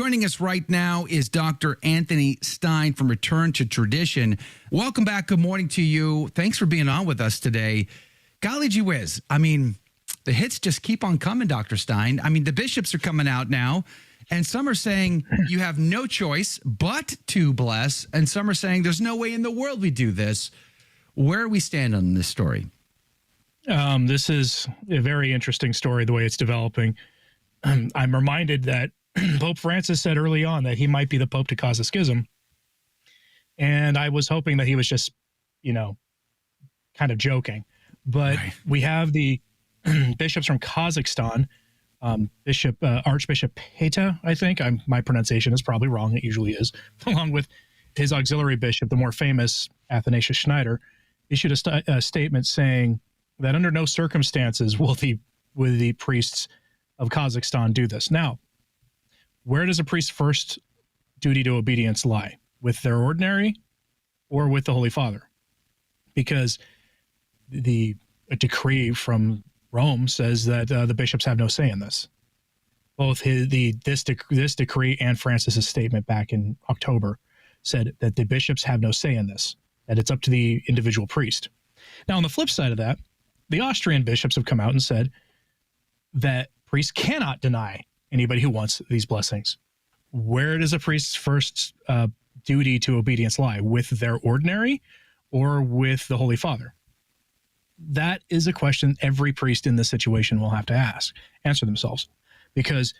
Joining us right now is Dr. Anthony Stine from Return to Tradition. Welcome back. Good morning to you. Thanks for being on with us today. Golly gee whiz. I mean, the hits just keep on coming, Dr. Stine. I mean, the bishops are coming out now, and some are saying you have no choice but to bless, and some are saying there's no way in the world we do this. Where are we stand on this story? This is a very interesting story, the way it's developing. I'm reminded that Pope Francis said early on that he might be the Pope to cause a schism. And I was hoping that he was just, kind of joking. But we have the bishops from Kazakhstan, Archbishop Peta, I think. My pronunciation is probably wrong. It usually is. Along with his auxiliary bishop, the more famous Athanasius Schneider, issued a statement saying that under no circumstances will the priests of Kazakhstan do this. Now, where does a priest's first duty to obedience lie? With their ordinary or with the Holy Father? Because a decree from Rome says that the bishops have no say in this. Both this decree and Francis's statement back in October said that the bishops have no say in this, that it's up to the individual priest. Now, on the flip side of that, the Austrian bishops have come out and said that priests cannot deny anybody who wants these blessings. Where does a priest's first duty to obedience lie? With their ordinary or with the Holy Father? That is a question every priest in this situation will have to answer themselves, because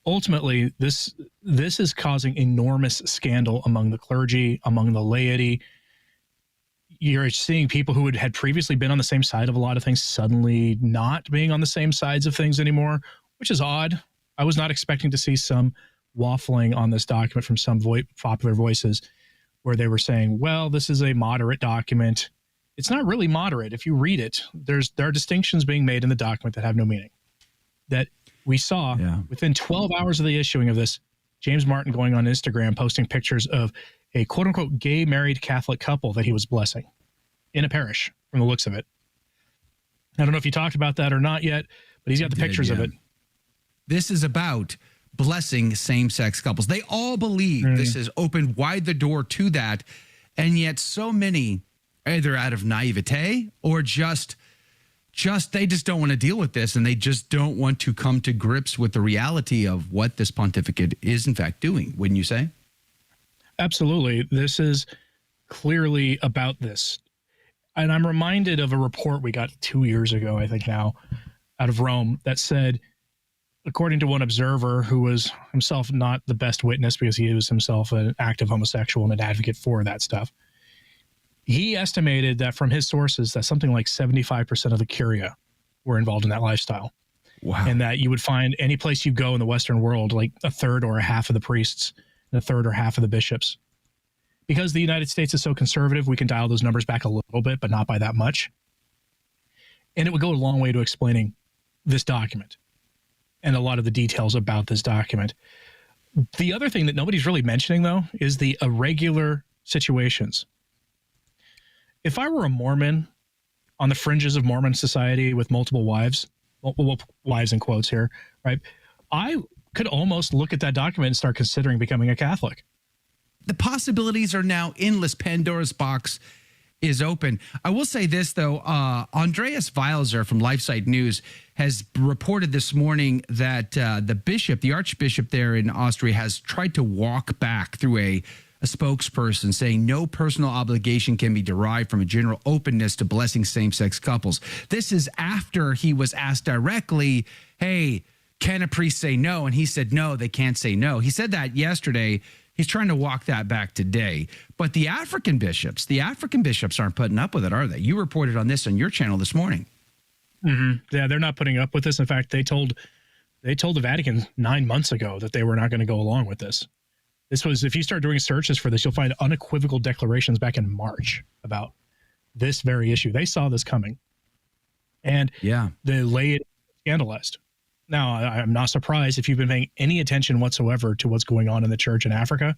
ultimately this is causing enormous scandal among the clergy, among the laity. You're seeing people who had previously been on the same side of a lot of things suddenly not being on the same sides of things anymore, which is odd. I was not expecting to see some waffling on this document from some popular voices where they were saying, well, this is a moderate document. It's not really moderate. If you read it, there are distinctions being made in the document that have no meaning. That we saw within 12 hours of the issuing of this, James Martin going on Instagram, posting pictures of a quote-unquote gay married Catholic couple that he was blessing in a parish, from the looks of it. I don't know if you talked about that or not yet, but he's got the pictures of it. This is about blessing same-sex couples. They all believe this has opened wide the door to that, and yet so many, either out of naivete or just they just don't want to deal with this, and they just don't want to come to grips with the reality of what this pontificate is in fact doing, wouldn't you say? Absolutely. This is clearly about this. And I'm reminded of a report we got 2 years ago, I think now, out of Rome that said, according to one observer who was himself not the best witness because he was himself an active homosexual and an advocate for that stuff, he estimated that from his sources that something like 75% of the curia were involved in that lifestyle. Wow. And that you would find any place you go in the Western world, like a third or a half of the priests and a third or half of the bishops. Because the United States is so conservative, we can dial those numbers back a little bit, but not by that much. And it would go a long way to explaining this document and a lot of the details about this document. The other thing that nobody's really mentioning, though, is the irregular situations. If I were a Mormon on the fringes of Mormon society with multiple wives in quotes here, right? I could almost look at that document and start considering becoming a Catholic. The possibilities are now endless. Pandora's box is open. I will say this, though. Andreas Weilzer from LifeSite News has reported this morning that the archbishop there in Austria has tried to walk back through a spokesperson saying no personal obligation can be derived from a general openness to blessing same-sex couples. This is after he was asked directly, hey, can a priest say no? And he said, no, they can't say no. He said that yesterday. He's trying to walk that back today. But the African bishops aren't putting up with it, are they? You reported on this on your channel this morning. Mm-hmm. Yeah, they're not putting up with this. In fact, they told the Vatican 9 months ago that they were not going to go along with this. This was, if you start doing searches for this, you'll find unequivocal declarations back in March about this very issue. They saw this coming. And the laity scandalized. Now, I'm not surprised if you've been paying any attention whatsoever to what's going on in the church in Africa.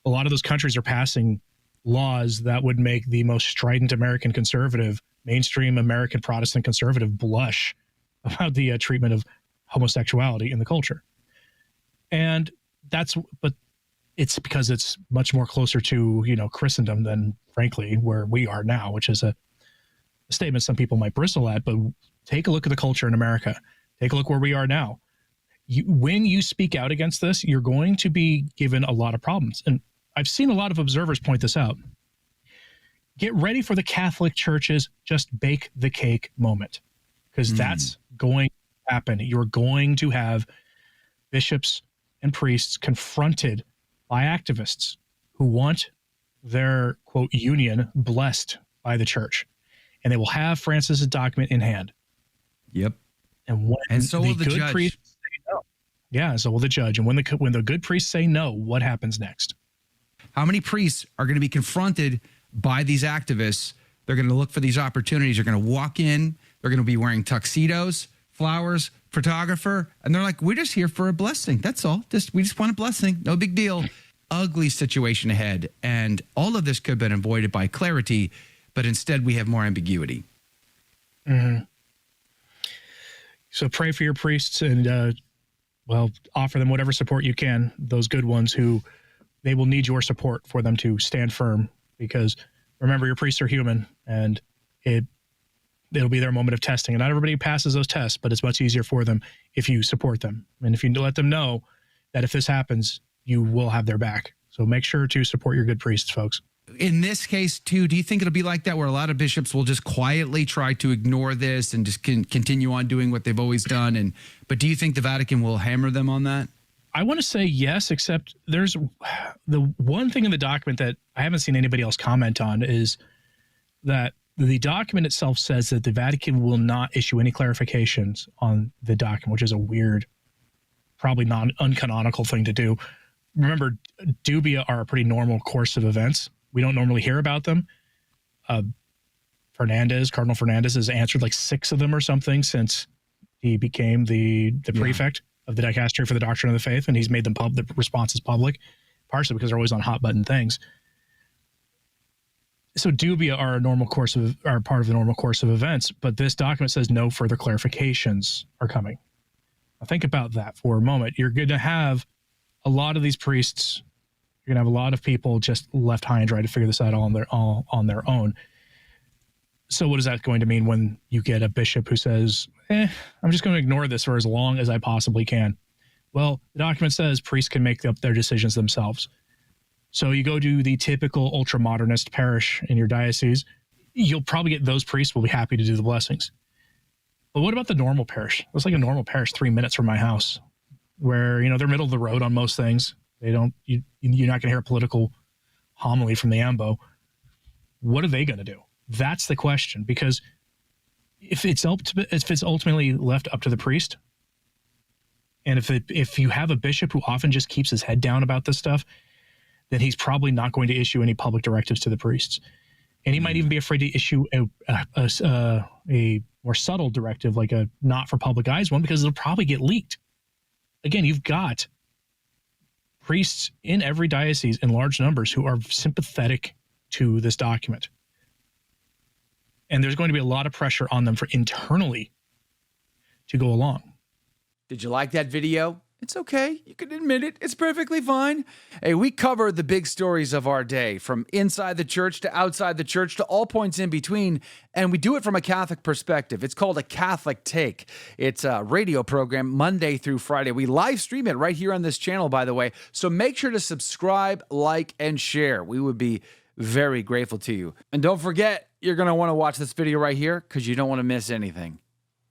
A lot of those countries are passing laws that would make the most strident American conservative, mainstream American Protestant conservative, blush about the treatment of homosexuality in the culture. And but it's because it's much more closer to, Christendom than, frankly, where we are now, which is a statement some people might bristle at. But take a look at the culture in America. Take a look where we are now. When you speak out against this, you're going to be given a lot of problems. And I've seen a lot of observers point this out. Get ready for the Catholic Church's just bake the cake moment, because that's going to happen. You're going to have bishops and priests confronted by activists who want their, quote, union blessed by the church. And they will have Francis's document in hand. Yep. And so will the judge. Priests say no. Yeah, so will the judge. And when the good priests say no, what happens next? How many priests are going to be confronted by these activists? They're going to look for these opportunities. They're going to walk in. They're going to be wearing tuxedos, flowers, photographer. And they're like, we're just here for a blessing. That's all. We just want a blessing. No big deal. Ugly situation ahead. And all of this could have been avoided by clarity, but instead we have more ambiguity. Mm-hmm. So pray for your priests and, offer them whatever support you can. Those good ones who they will need your support for them to stand firm, because remember, your priests are human, and it'll be their moment of testing. And not everybody passes those tests, but it's much easier for them if you support them. And if you let them know that if this happens, you will have their back. So make sure to support your good priests, folks. In this case, too, do you think it'll be like that, where a lot of bishops will just quietly try to ignore this and just continue on doing what they've always done? But do you think the Vatican will hammer them on that? I want to say yes, except there's the one thing in the document that I haven't seen anybody else comment on is that the document itself says that the Vatican will not issue any clarifications on the document, which is a weird, probably not uncanonical thing to do. Remember, dubia are a pretty normal course of events. We don't normally hear about them. Cardinal Fernandez has answered like 6 of them or something since he became the prefect of the dicastery for the doctrine of the faith, and he's made them the responses public, partially because they're always on hot button things. So dubia are part of the normal course of events, but this document says no further clarifications are coming. Now think about that for a moment. You're going to have a lot of these priests. You're going to have a lot of people just left high and dry to figure this out all on their own. So what is that going to mean when you get a bishop who says, I'm just going to ignore this for as long as I possibly can? Well, the document says priests can make up their decisions themselves. So you go to the typical ultra-modernist parish in your diocese, you'll probably get those priests will be happy to do the blessings. But what about the normal parish? It's like a normal parish 3 minutes from my house, where, they're middle of the road on most things. You're not going to hear a political homily from the AMBO. What are they going to do? That's the question, because if it's ultimately left up to the priest, and if you have a bishop who often just keeps his head down about this stuff, then he's probably not going to issue any public directives to the priests. And he might even be afraid to issue a more subtle directive, like a not for public eyes one, because it'll probably get leaked. Again, you've got priests in every diocese in large numbers who are sympathetic to this document. And there's going to be a lot of pressure on them for internally to go along. Did you like that video? It's okay. You can admit it. It's perfectly fine. Hey, we cover the big stories of our day, from inside the church to outside the church to all points in between, and we do it from a Catholic perspective. It's called A Catholic Take. It's a radio program Monday through Friday. We live stream it right here on this channel, by the way, so make sure to subscribe, like, and share. We would be very grateful to you. And don't forget, you're going to want to watch this video right here because you don't want to miss anything.